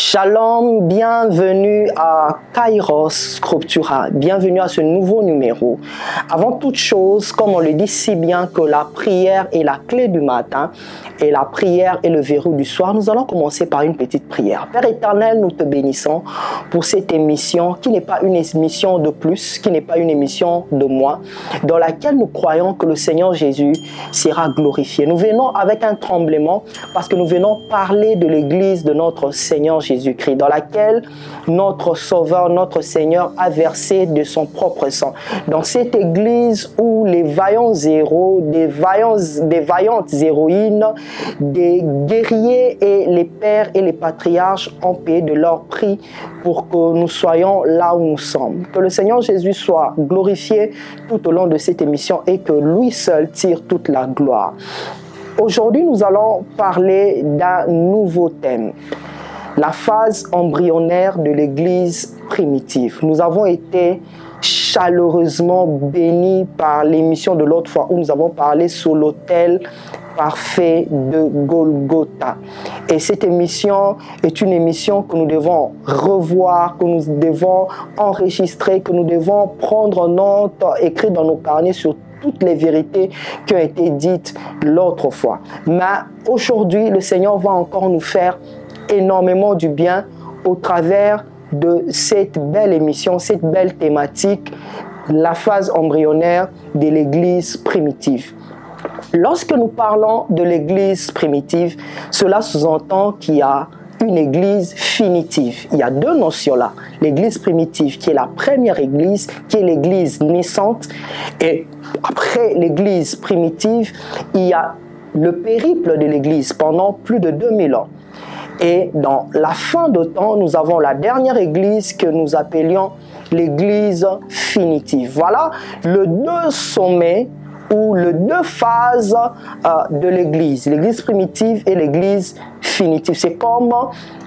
Shalom, bienvenue à Kairos Scriptura, bienvenue à ce nouveau numéro. Avant toute chose, comme on le dit si bien que la prière est la clé du matin et la prière est le verrou du soir, nous allons commencer par une petite prière. Père éternel, nous te bénissons pour cette émission qui n'est pas une émission de plus, qui n'est pas une émission de moins, dans laquelle nous croyons que le Seigneur Jésus sera glorifié. Nous venons avec un tremblement parce que nous venons parler de l'Église de notre Seigneur Jésus-Christ, dans laquelle notre Sauveur, notre Seigneur a versé de son propre sang. Dans cette Église où les vaillants héros, des vaillantes héroïnes, des guerriers et les pères et les patriarches ont payé de leur prix pour que nous soyons là où nous sommes. Que le Seigneur Jésus soit glorifié tout au long de cette émission et que lui seul tire toute la gloire. Aujourd'hui, nous allons parler d'un nouveau thème. La phase embryonnaire de l'Église primitive. Nous avons été chaleureusement bénis par l'émission de l'autre fois où nous avons parlé sur l'autel parfait de Golgotha. Et cette émission est une émission que nous devons revoir, que nous devons enregistrer, que nous devons prendre note, écrire dans nos carnets sur toutes les vérités qui ont été dites l'autre fois. Mais aujourd'hui, le Seigneur va encore nous faire énormément du bien au travers de cette belle émission, cette belle thématique, la phase embryonnaire de l'Église primitive. Lorsque nous parlons de l'Église primitive, cela sous-entend qu'il y a une Église finitive. Il y a deux notions là. L'Église primitive qui est la première Église, qui est l'Église naissante. Et après l'Église primitive, il y a le périple de l'Église pendant plus de 2000 ans. Et dans la fin de temps, nous avons la dernière Église que nous appelions l'Église finitive. Voilà le deux sommets ou les deux phases de l'Église. L'Église primitive et l'Église finitive. C'est comme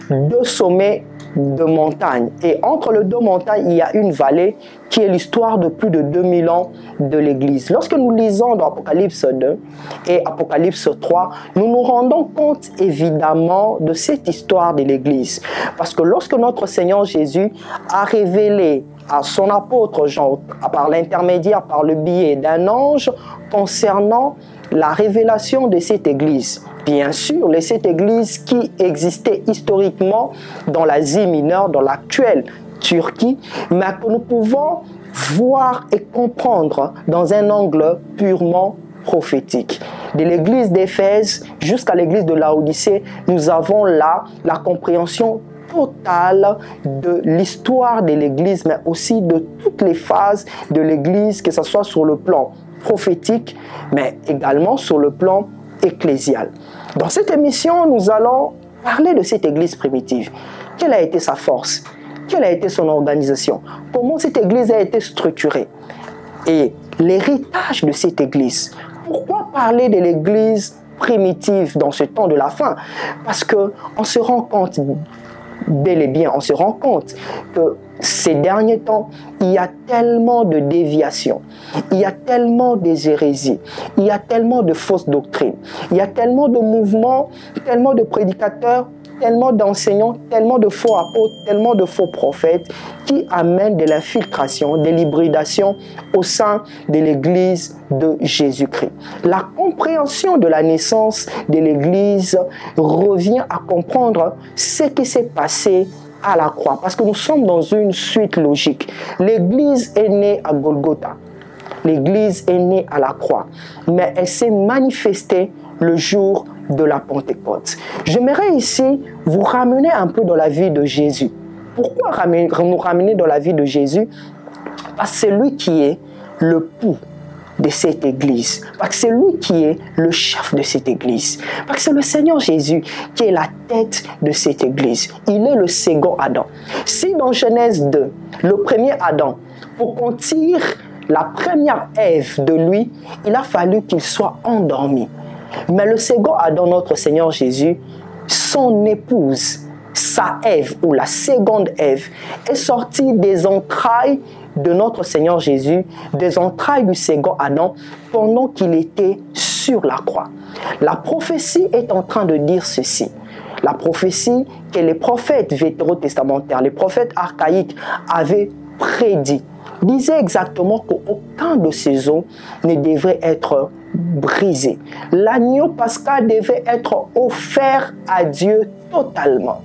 deux sommets de montagnes. Et entre les deux montagnes, il y a une vallée qui est l'histoire de plus de 2000 ans de l'Église. Lorsque nous lisons dans Apocalypse 2 et Apocalypse 3, nous nous rendons compte évidemment de cette histoire de l'Église. Parce que lorsque notre Seigneur Jésus a révélé à son apôtre Jean, par l'intermédiaire, par le biais d'un ange, concernant la révélation de cette Église. Bien sûr, cette Église qui existait historiquement dans l'Asie mineure, dans l'actuelle Turquie, mais que nous pouvons voir et comprendre dans un angle purement prophétique. De l'église d'Éphèse jusqu'à l'église de Laodicée, nous avons là la compréhension totale de l'histoire de l'église, mais aussi de toutes les phases de l'église, que ce soit sur le plan prophétique, mais également sur le plan ecclésial. Dans cette émission, nous allons parler de cette église primitive. Quelle a été sa force? Quelle a été son organisation? Comment cette église a été structurée? Et l'héritage de cette église. Pourquoi parler de l'église primitive dans ce temps de la fin? Parce qu'on se rend compte, bel et bien, on se rend compte que ces derniers temps, il y a tellement de déviations, il y a tellement d'hérésies, il y a tellement de fausses doctrines, il y a tellement de mouvements, tellement de prédicateurs, tellement d'enseignants, tellement de faux apôtres, tellement de faux prophètes qui amènent de l'infiltration, de l'hybridation au sein de l'Église de Jésus-Christ. La compréhension de la naissance de l'Église revient à comprendre ce qui s'est passé à la croix, parce que nous sommes dans une suite logique. L'Église est née à Golgotha, l'Église est née à la croix, mais elle s'est manifestée le jour de la Pentecôte. J'aimerais ici vous ramener un peu dans la vie de Jésus. Pourquoi nous ramener dans la vie de Jésus? Parce que c'est lui qui est le pouls de cette église, parce que c'est lui qui est le chef de cette église, parce que c'est le Seigneur Jésus qui est la tête de cette église. Il est le second Adam. Si dans Genèse 2, le premier Adam, pour qu'on tire la première Ève de lui, il a fallu qu'il soit endormi. Mais le second Adam, notre Seigneur Jésus, son épouse, sa Ève ou la seconde Ève, est sortie des entrailles de notre Seigneur Jésus, des entrailles du second Adam, pendant qu'il était sur la croix. La prophétie est en train de dire ceci. La prophétie que les prophètes vétérotestamentaires, les prophètes archaïques avaient prédit, disait exactement qu'aucun de ces os ne devrait être brisé. L'agneau pascal devait être offert à Dieu totalement.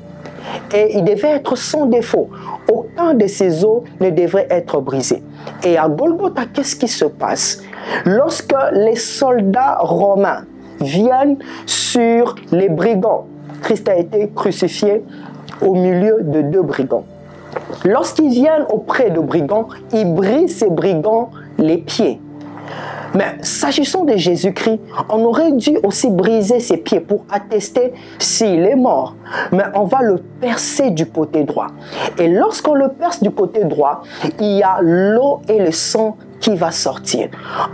Et il devait être sans défaut. Aucun de ces os ne devrait être brisé. Et à Golgotha, qu'est-ce qui se passe? Lorsque les soldats romains viennent sur les brigands, Christ a été crucifié au milieu de 2 brigands. Lorsqu'ils viennent auprès de brigands, ils brisent ces brigands les pieds. Mais s'agissant de Jésus-Christ, on aurait dû aussi briser ses pieds pour attester s'il est mort. Mais on va le percer du côté droit. Et lorsqu'on le perce du côté droit, il y a l'eau et le sang qui va sortir.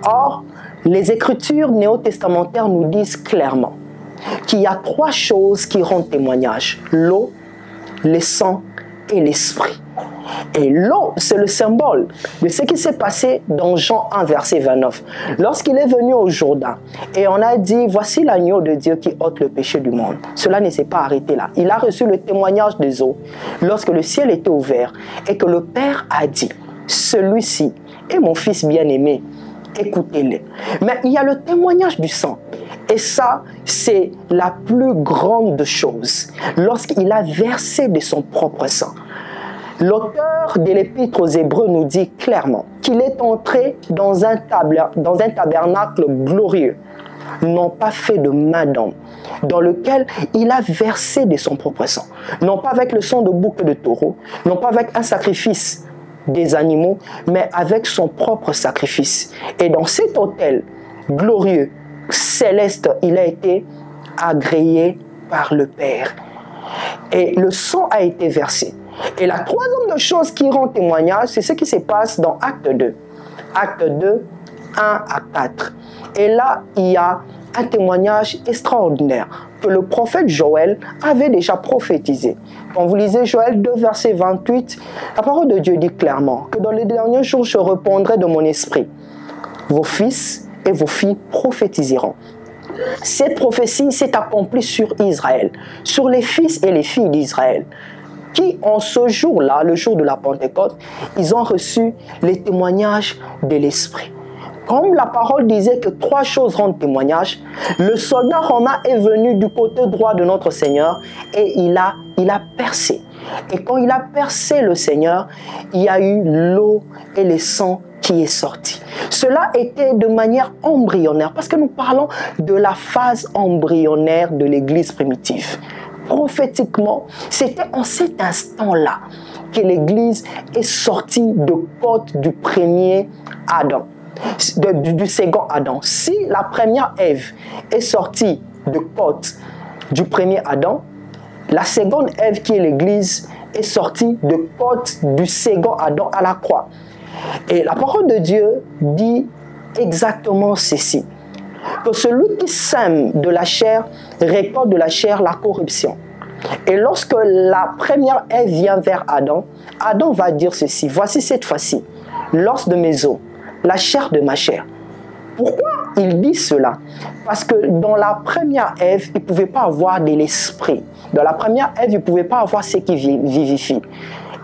Or, les Écritures néo-testamentaires nous disent clairement qu'il y a 3 choses qui rendent témoignage: l'eau, le sang et l'esprit. Et l'eau, c'est le symbole de ce qui s'est passé dans Jean 1, verset 29. Lorsqu'il est venu au Jourdain et on a dit, voici l'agneau de Dieu qui ôte le péché du monde. Cela ne s'est pas arrêté là. Il a reçu le témoignage des eaux lorsque le ciel était ouvert et que le Père a dit, celui-ci est mon fils bien-aimé, écoutez-le. Mais il y a le témoignage du sang. Et ça, c'est la plus grande chose. Lorsqu'il a versé de son propre sang. L'auteur de l'Épître aux Hébreux nous dit clairement qu'il est entré dans un tabernacle glorieux, non pas fait de main d'homme, dans lequel il a versé de son propre sang. Non pas avec le sang de bouc et de taureau, non pas avec un sacrifice des animaux, mais avec son propre sacrifice. Et dans cet autel glorieux, céleste, il a été agréé par le Père. Et le sang a été versé. Et la troisième chose qui rend témoignage, c'est ce qui se passe dans Acte 2. Acte 2, 1 à 4. Et là, il y a un témoignage extraordinaire que le prophète Joël avait déjà prophétisé. Quand vous lisez Joël 2, verset 28, la parole de Dieu dit clairement que dans les derniers jours, je répandrai de mon esprit. Vos fils et vos filles prophétiseront. Cette prophétie s'est accomplie sur Israël, sur les fils et les filles d'Israël, qui en ce jour-là, le jour de la Pentecôte, ils ont reçu les témoignages de l'Esprit. Comme la parole disait que 3 choses rendent témoignage, le soldat romain est venu du côté droit de notre Seigneur et il a percé. Et quand il a percé le Seigneur, il y a eu l'eau et le sang qui est sorti. Cela était de manière embryonnaire, parce que nous parlons de la phase embryonnaire de l'Église primitive. Prophétiquement, c'était en cet instant-là que l'Église est sortie de côte du premier Adam, du second Adam. Si la première Ève est sortie de côte du premier Adam, la seconde Ève, qui est l'Église, est sortie de côte du second Adam à la croix. Et la parole de Dieu dit exactement ceci, que celui qui sème de la chair récolte de la chair la corruption. Et lorsque la première Ève vient vers Adam, Adam va dire ceci, voici cette fois-ci, l'os de mes os, la chair de ma chair. Pourquoi il dit cela? Parce que dans la première Ève, il ne pouvait pas avoir de l'esprit. Dans la première Ève, il ne pouvait pas avoir ce qui vivifie.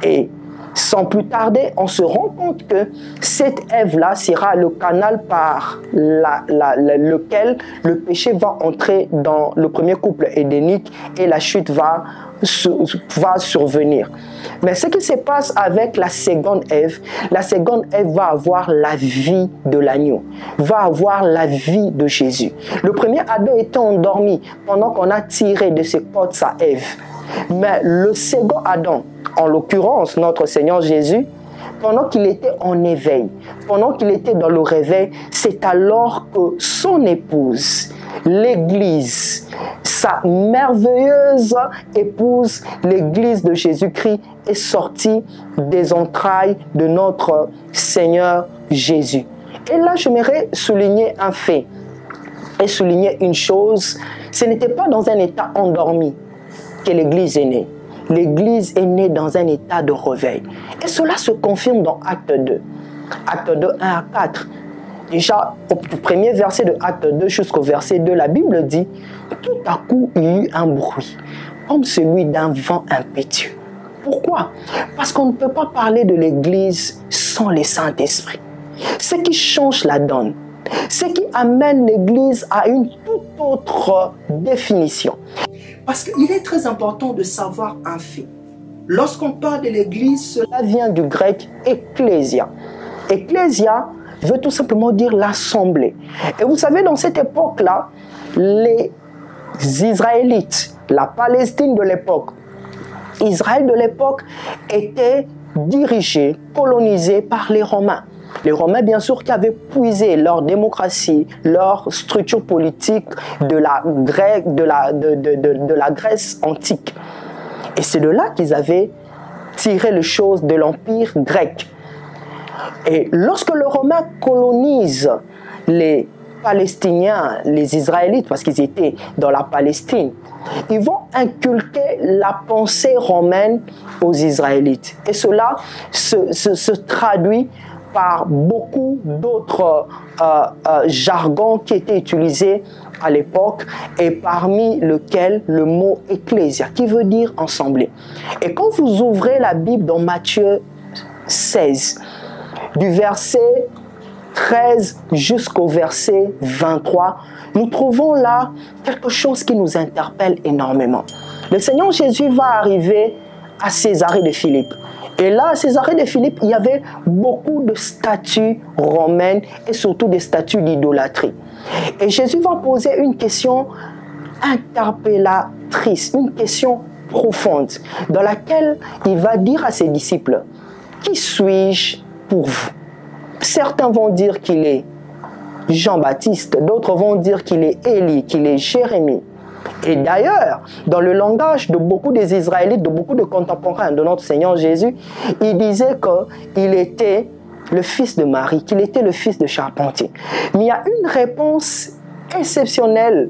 Et sans plus tarder, on se rend compte que cette Ève-là sera le canal par lequel le péché va entrer dans le premier couple édénique et la chute va survenir. Mais ce qui se passe avec la seconde Ève va avoir la vie de l'agneau, va avoir la vie de Jésus. Le premier Adam était endormi pendant qu'on a tiré de ses côtes sa Ève. Mais le second Adam, en l'occurrence notre Seigneur Jésus, pendant qu'il était en éveil, pendant qu'il était dans le réveil, c'est alors que son épouse, l'Église, sa merveilleuse épouse, l'Église de Jésus-Christ, est sortie des entrailles de notre Seigneur Jésus. Et là, j'aimerais souligner un fait et souligner une chose, ce n'était pas dans un état endormi que l'Église est née. L'Église est née dans un état de réveil. Et cela se confirme dans Acte 2. Acte 2, 1 à 4. Déjà, au premier verset de Acte 2 jusqu'au verset 2, la Bible dit, tout à coup, il y eut un bruit, comme celui d'un vent impétueux. Pourquoi? Parce qu'on ne peut pas parler de l'Église sans le Saint-Esprit. Ce qui change la donne, ce qui amène l'Église à une toute autre définition. Parce qu'il est très important de savoir un fait. Lorsqu'on parle de l'Église, cela vient du grec ecclésia. Ecclésia veut tout simplement dire l'assemblée. Et vous savez, dans cette époque-là, les Israélites, la Palestine de l'époque, Israël de l'époque était dirigé, colonisé par les Romains. Les Romains, bien sûr, qui avaient puisé leur démocratie, leur structure politique de la Grèce antique. Et c'est de là qu'ils avaient tiré les choses de l'Empire grec. Et lorsque les Romains colonisent les Palestiniens, les Israélites, parce qu'ils étaient dans la Palestine, ils vont inculquer la pensée romaine aux Israélites. Et cela se traduit par beaucoup d'autres jargons qui étaient utilisés à l'époque, et parmi lesquels le mot ecclésia, qui veut dire ensemble. Et quand vous ouvrez la Bible dans Matthieu 16, du verset 13 jusqu'au verset 23, nous trouvons là quelque chose qui nous interpelle énormément. Le Seigneur Jésus va arriver à Césarée de Philippe. Et là, à Césarée de Philippe, il y avait beaucoup de statues romaines et surtout des statues d'idolâtrie. Et Jésus va poser une question interpellatrice, une question profonde, dans laquelle il va dire à ses disciples, « Qui suis-je pour vous ?» Certains vont dire qu'il est Jean-Baptiste, d'autres vont dire qu'il est Élie, qu'il est Jérémie. Et d'ailleurs, dans le langage de beaucoup des Israélites, de beaucoup de contemporains de notre Seigneur Jésus, il disait qu'il était le fils de Marie, qu'il était le fils de charpentier. Mais il y a une réponse exceptionnelle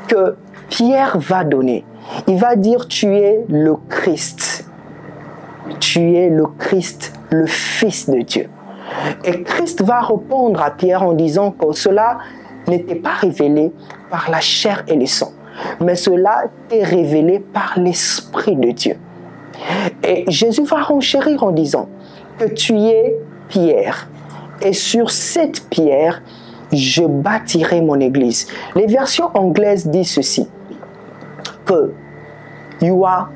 que Pierre va donner. Il va dire, tu es le Christ. Tu es le Christ, le Fils de Dieu. Et Christ va répondre à Pierre en disant que cela n'était pas révélé par la chair et le sang, mais cela est révélé par l'Esprit de Dieu. Et Jésus va renchérir en disant que tu es Pierre, et sur cette pierre, je bâtirai mon église. Les versions anglaises disent ceci, que you are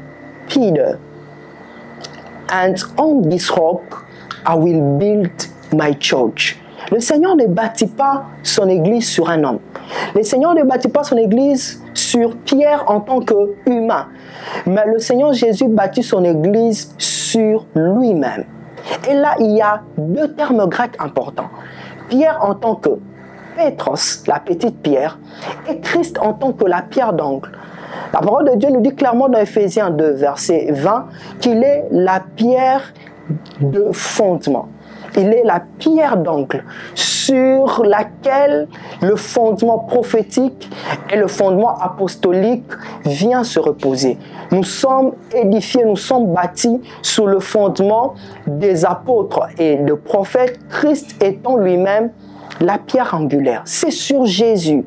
Peter, and on this rock I will build my church. Le Seigneur ne bâtit pas son église sur un homme. Le Seigneur ne bâtit pas son église sur Pierre en tant qu'humain. Mais le Seigneur Jésus bâtit son église sur lui-même. Et là, il y a deux termes grecs importants. Pierre en tant que Pétros, la petite pierre, et Christ en tant que la pierre d'angle. La parole de Dieu nous dit clairement dans Ephésiens 2, verset 20, qu'il est la pierre de fondement. Il est la pierre d'angle sur laquelle le fondement prophétique et le fondement apostolique vient se reposer. Nous sommes édifiés, nous sommes bâtis sur le fondement des apôtres et des prophètes, Christ étant lui-même la pierre angulaire. C'est sur Jésus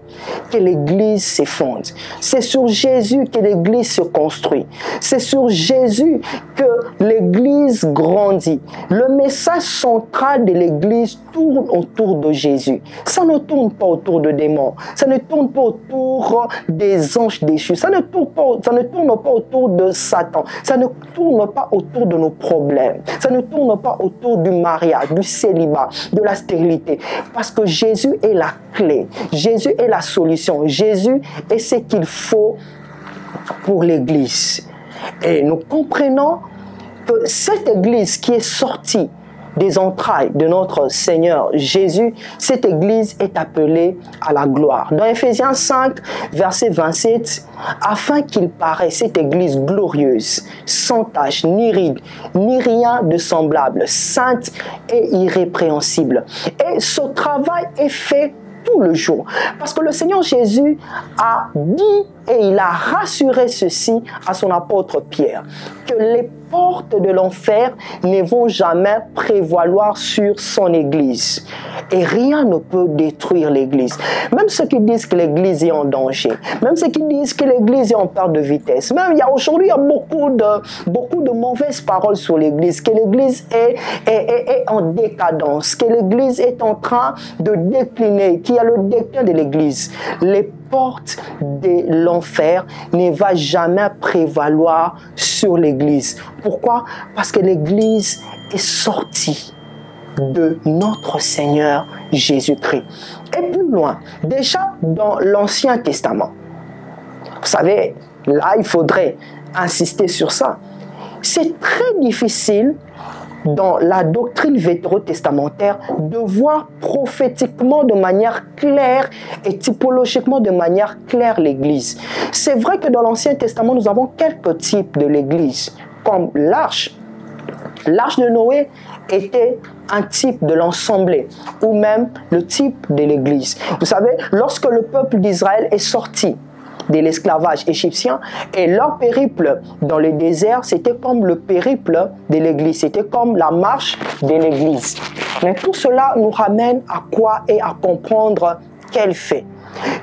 que l'Église s'effonde. C'est sur Jésus que l'Église se construit. C'est sur Jésus que l'Église grandit. Le message central de l'Église tourne autour de Jésus. Ça ne tourne pas autour de démons. Ça ne tourne pas autour des anges déchus. Ça ne tourne pas autour de Satan. Ça ne tourne pas autour de nos problèmes. Ça ne tourne pas autour du mariage, du célibat, de la stérilité. Parce que Jésus est la clé. Jésus est la solution. Jésus est ce qu'il faut pour l'Église. Et nous comprenons que cette Église qui est sortie des entrailles de notre Seigneur Jésus, cette Église est appelée à la gloire. Dans Ephésiens 5, verset 27, afin qu'il paraisse cette Église glorieuse, sans tache, ni ride, ni rien de semblable, sainte et irrépréhensible. Et ce travail est fait tout le jour. Parce que le Seigneur Jésus a dit et il a rassuré ceci à son apôtre Pierre, que les portes de l'enfer ne vont jamais prévaloir sur son église. Et rien ne peut détruire l'église. Même ceux qui disent que l'église est en danger, même ceux qui disent que l'église est en perte de vitesse, même aujourd'hui il y a beaucoup de mauvaises paroles sur l'église, que l'église est en décadence, que l'église est en train de décliner, qu'il y a le déclin de l'église. Les portes de l'enfer ne va jamais prévaloir sur l'église. Pourquoi? Parce que l'église est sortie de notre Seigneur Jésus-Christ. Et plus loin, déjà dans l'Ancien Testament, vous savez, là il faudrait insister sur ça. C'est très difficile dans la doctrine vétérotestamentaire de voir prophétiquement de manière claire et typologiquement de manière claire l'Église. C'est vrai que dans l'Ancien Testament, nous avons quelques types de l'Église, comme l'arche. L'arche de Noé était un type de l'ensemble, ou même le type de l'Église. Vous savez, lorsque le peuple d'Israël est sorti de l'esclavage égyptien, et leur périple dans le désert, c'était comme le périple de l'Église, c'était comme la marche de l'Église. Mais tout cela nous ramène à quoi et à comprendre quel fait?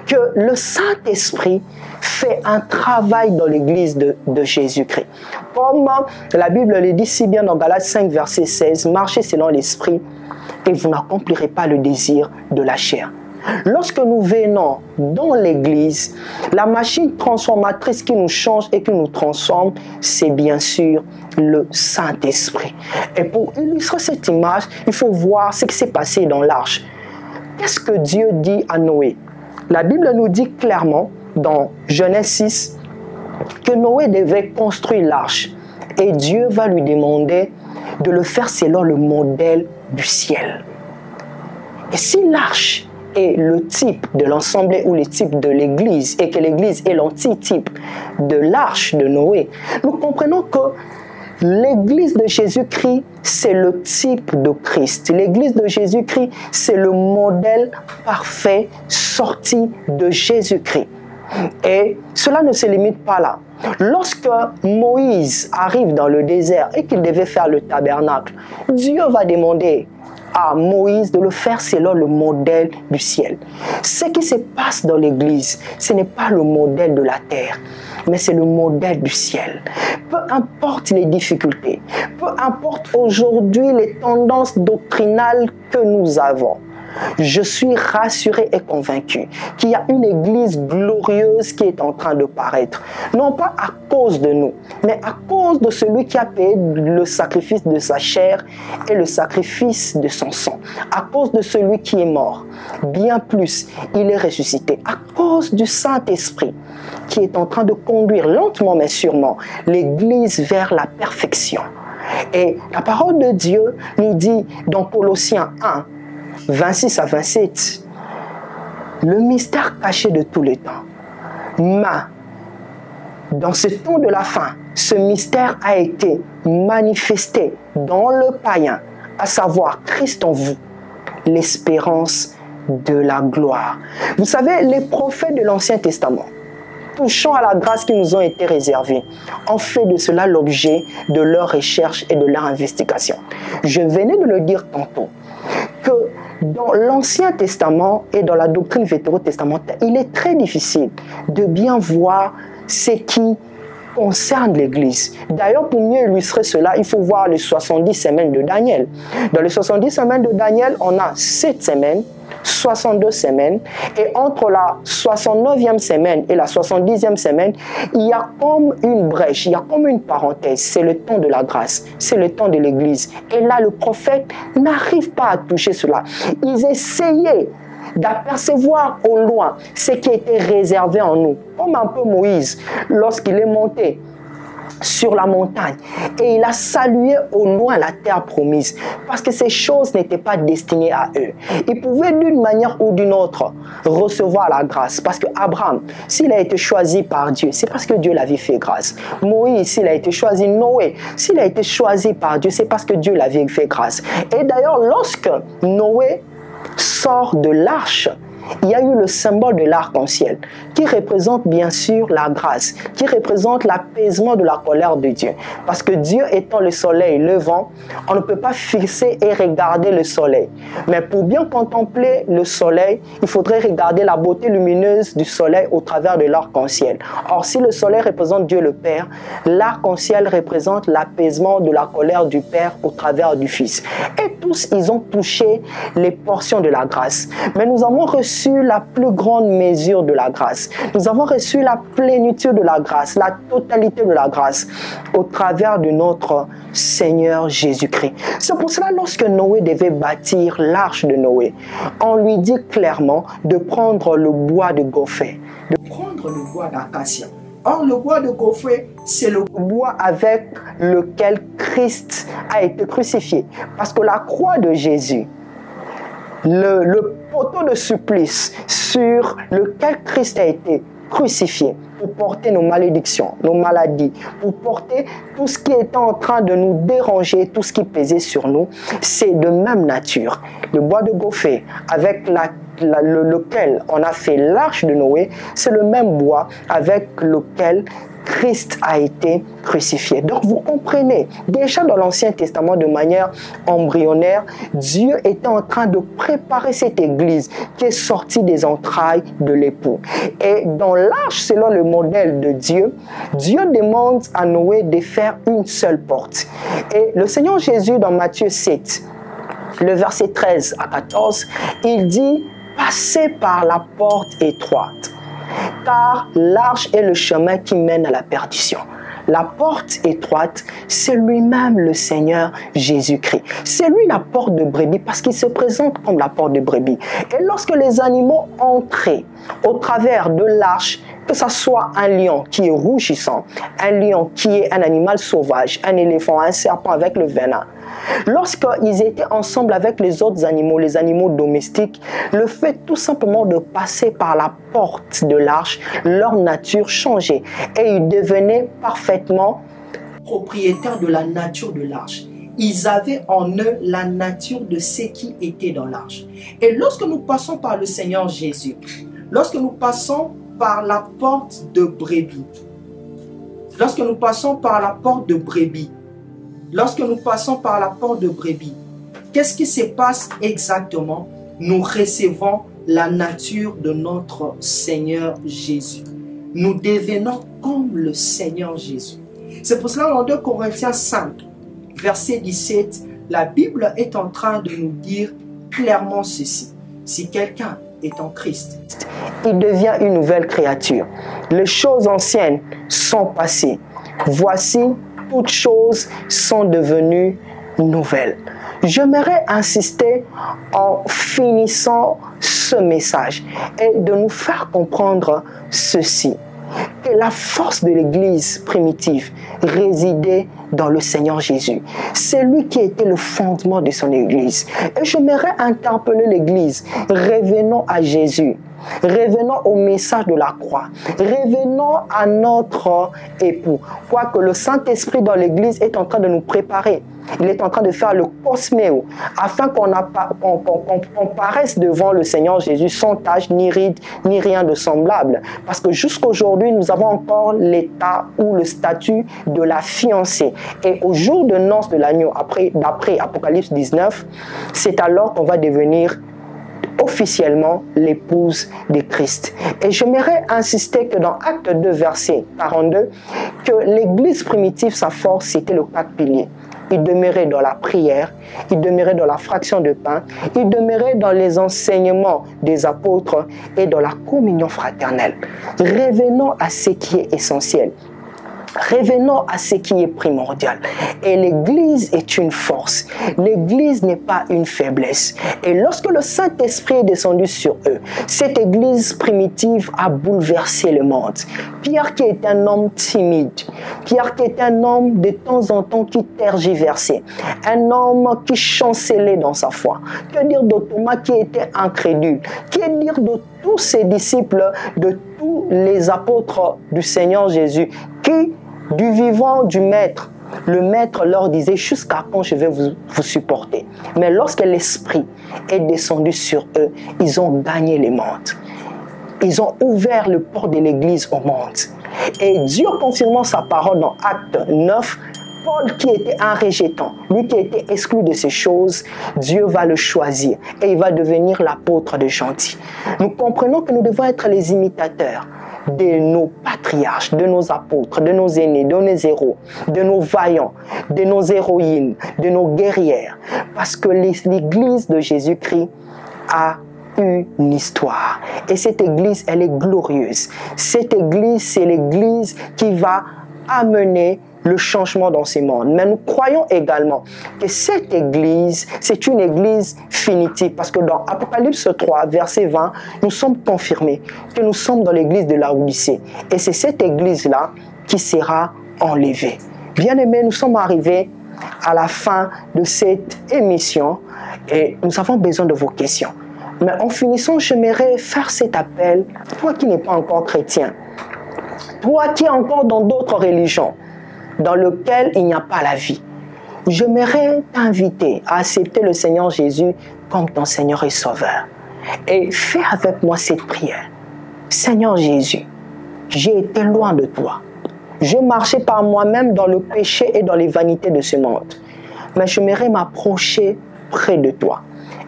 Que le Saint-Esprit fait un travail dans l'Église de Jésus-Christ. Comme la Bible le dit si bien dans Galates 5, verset 16, « Marchez selon l'Esprit et vous n'accomplirez pas le désir de la chair. » Lorsque nous venons dans l'Église, la machine transformatrice qui nous change et qui nous transforme, c'est bien sûr le Saint-Esprit. Et pour illustrer cette image, il faut voir ce qui s'est passé dans l'arche. Qu'est-ce que Dieu dit à Noé? La Bible nous dit clairement dans Genèse 6 que Noé devait construire l'arche et Dieu va lui demander de le faire selon le modèle du ciel. Et si l'arche est le type de l'ensemble ou le type de l'Église et que l'Église est l'antitype de l'arche de Noé, nous comprenons que l'Église de Jésus-Christ, c'est le type de Christ. L'Église de Jésus-Christ, c'est le modèle parfait sorti de Jésus-Christ. Et cela ne se limite pas là. Lorsque Moïse arrive dans le désert et qu'il devait faire le tabernacle, Dieu va demander à Moïse de le faire selon le modèle du ciel. Ce qui se passe dans l'Église, ce n'est pas le modèle de la terre, mais c'est le modèle du ciel. Peu importe les difficultés, peu importe aujourd'hui les tendances doctrinales que nous avons, je suis rassuré et convaincu qu'il y a une Église glorieuse qui est en train de paraître. Non pas à cause de nous, mais à cause de celui qui a payé le sacrifice de sa chair et le sacrifice de son sang. À cause de celui qui est mort. Bien plus, il est ressuscité. À cause du Saint-Esprit qui est en train de conduire lentement mais sûrement l'Église vers la perfection. Et la parole de Dieu nous dit dans Colossiens 1, 26 à 27, le mystère caché de tous les temps. Mais dans ce temps de la fin, ce mystère a été manifesté dans le païen, à savoir Christ en vous, l'espérance de la gloire. Vous savez, les prophètes de l'Ancien Testament, touchant à la grâce qui nous ont été réservées, ont fait de cela l'objet de leur recherche et de leur investigation. Je venais de le dire tantôt, que dans l'Ancien Testament et dans la doctrine vétérotestamentaire, il est très difficile de bien voir ce qui concerne l'Église. D'ailleurs, pour mieux illustrer cela, il faut voir les 70 semaines de Daniel. Dans les 70 semaines de Daniel, on a 7 semaines, 62 semaines, et entre la 69e semaine et la 70e semaine, il y a comme une brèche, il y a comme une parenthèse, c'est le temps de la grâce, c'est le temps de l'Église. Et là, le prophète n'arrive pas à toucher cela. Ils essayaient d'apercevoir au loin ce qui était réservé en nous, comme un peu Moïse, lorsqu'il est monté sur la montagne et il a salué au loin la terre promise parce que ces choses n'étaient pas destinées à eux. Ils pouvaient d'une manière ou d'une autre recevoir la grâce parce que Abraham, s'il a été choisi par Dieu, c'est parce que Dieu l'avait fait grâce. Moïse, s'il a été choisi, Noé, s'il a été choisi par Dieu, c'est parce que Dieu l'avait fait grâce. Et d'ailleurs, lorsque Noé sort de l'arche, il y a eu le symbole de l'arc-en-ciel, qui représente bien sûr la grâce, qui représente l'apaisement de la colère de Dieu. Parce que Dieu étant le soleil levant, on ne peut pas fixer et regarder le soleil. Mais pour bien contempler le soleil, il faudrait regarder la beauté lumineuse du soleil au travers de l'arc-en-ciel. Or, si le soleil représente Dieu le Père, l'arc-en-ciel représente l'apaisement de la colère du Père au travers du Fils. Et tous, ils ont touché les portions de la grâce. Mais nous avons reçu la plus grande mesure de la grâce. Nous avons reçu la plénitude de la grâce, la totalité de la grâce au travers de notre Seigneur Jésus-Christ. C'est pour cela, lorsque Noé devait bâtir l'arche de Noé, on lui dit clairement de prendre le bois de gopher, de prendre le bois d'acacia. Or, le bois de gopher, c'est le bois avec lequel Christ a été crucifié. Parce que la croix de Jésus, le poteau de supplice sur lequel Christ a été crucifié pour porter nos malédictions, nos maladies, pour porter tout ce qui était en train de nous déranger, tout ce qui pesait sur nous, c'est de même nature. Le bois de gopher avec lequel on a fait l'arche de Noé, c'est le même bois avec lequel Christ a été crucifié. Donc vous comprenez, déjà dans l'Ancien Testament de manière embryonnaire, Dieu était en train de préparer cette église qui est sortie des entrailles de l'époux. Et dans l'arche, selon le modèle de Dieu, Dieu demande à Noé de faire une seule porte. Et le Seigneur Jésus dans Matthieu 7, le verset 13 à 14, il dit « Passez par la porte étroite ». Car l'arche est le chemin qui mène à la perdition. La porte étroite, c'est lui-même le Seigneur Jésus-Christ. C'est lui la porte de brebis parce qu'il se présente comme la porte de brebis. Et lorsque les animaux entraient au travers de l'arche, que ce soit un lion qui est rougissant, un lion qui est un animal sauvage, un éléphant, un serpent avec le venin, lorsqu'ils étaient ensemble avec les autres animaux, les animaux domestiques, le fait tout simplement de passer par la porte de l'arche, leur nature changeait et ils devenaient parfaitement propriétaires de la nature de l'arche. Ils avaient en eux la nature de ce qui était dans l'arche. Et lorsque nous passons par le Seigneur Jésus, lorsque nous passons par la porte de brebis, lorsque nous passons par la porte de brebis, lorsque nous passons par la porte de brebis, qu'est-ce qui se passe exactement? Nous recevons la nature de notre Seigneur Jésus. Nous devenons comme le Seigneur Jésus. C'est pour cela, en 2 Corinthiens 5, verset 17, la Bible est en train de nous dire clairement ceci. Si quelqu'un est en Christ, il devient une nouvelle créature. Les choses anciennes sont passées. Voici, toutes choses sont devenues nouvelles. J'aimerais insister en finissant ce message et de nous faire comprendre ceci. Que la force de l'Église primitive résidait dans le Seigneur Jésus. C'est lui qui était le fondement de son Église. Et j'aimerais interpeller l'Église. Revenons à Jésus. Revenons au message de la croix. Revenons à notre époux. Quoique le Saint-Esprit dans l'Église est en train de nous préparer. Il est en train de faire le cosméo afin qu'on paraisse devant le Seigneur Jésus sans tache, ni ride, ni rien de semblable. Parce que jusqu'aujourd'hui, nous avons encore l'état ou le statut de la fiancée. Et au jour de noces de l'agneau, d'après Apocalypse 19, c'est alors qu'on va devenir officiellement l'épouse de Christ. Et j'aimerais insister que dans Acte 2, verset 42, que l'Église primitive, sa force, c'était le 4 piliers. Il demeurait dans la prière, il demeurait dans la fraction de pain, il demeurait dans les enseignements des apôtres et dans la communion fraternelle. Revenons à ce qui est essentiel. Revenons à ce qui est primordial. Et l'Église est une force. L'Église n'est pas une faiblesse. Et lorsque le Saint-Esprit est descendu sur eux, cette Église primitive a bouleversé le monde. Pierre qui est un homme timide, Pierre qui est un homme de temps en temps qui tergiversait, un homme qui chancelait dans sa foi. Que dire de Thomas qui était incrédule? Que dire de tous ses disciples, de tous les apôtres du Seigneur Jésus qui, du vivant du Maître, le maître leur disait, jusqu'à quand je vais vous supporter? Mais lorsque l'Esprit est descendu sur eux, ils ont gagné les mondes. Ils ont ouvert le port de l'Église au monde. Et Dieu confirmant sa parole dans Acte 9, Paul qui était un rejetant, lui qui était exclu de ces choses, Dieu va le choisir et il va devenir l'apôtre de gentil. Nous comprenons que nous devons être les imitateurs de nos patriarches, de nos apôtres, de nos aînés, de nos héros, de nos vaillants, de nos héroïnes, de nos guerrières. Parce que l'Église de Jésus-Christ a une histoire. Et cette Église, elle est glorieuse. Cette Église, c'est l'Église qui va amener le changement dans ces mondes. Mais nous croyons également que cette Église, c'est une Église finitive. Parce que dans Apocalypse 3, verset 20, nous sommes confirmés que nous sommes dans l'Église de la Odyssée. Et c'est cette Église-là qui sera enlevée. Bien-aimés, nous sommes arrivés à la fin de cette émission et nous avons besoin de vos questions. Mais en finissant, j'aimerais faire cet appel, toi qui n'es pas encore chrétien, toi qui es encore dans d'autres religions, dans lesquelles il n'y a pas la vie, j'aimerais t'inviter à accepter le Seigneur Jésus comme ton Seigneur et Sauveur. Et fais avec moi cette prière. Seigneur Jésus, j'ai été loin de toi. Je marchais par moi-même dans le péché et dans les vanités de ce monde. Mais j'aimerais m'approcher près de toi.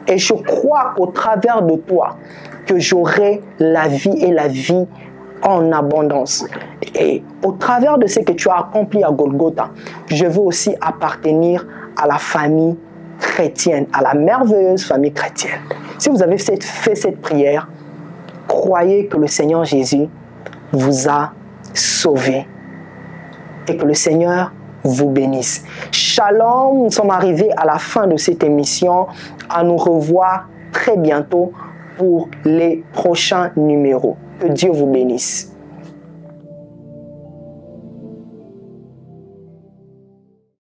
Et je crois qu'au travers de toi, que j'aurai la vie et la vie en abondance. Et au travers de ce que tu as accompli à Golgotha, je veux aussi appartenir à la famille chrétienne, à la merveilleuse famille chrétienne. Si vous avez fait cette prière, croyez que le Seigneur Jésus vous a sauvé et que le Seigneur vous bénisse. Shalom, nous sommes arrivés à la fin de cette émission. À nous revoir très bientôt pour les prochains numéros. Que Dieu vous bénisse.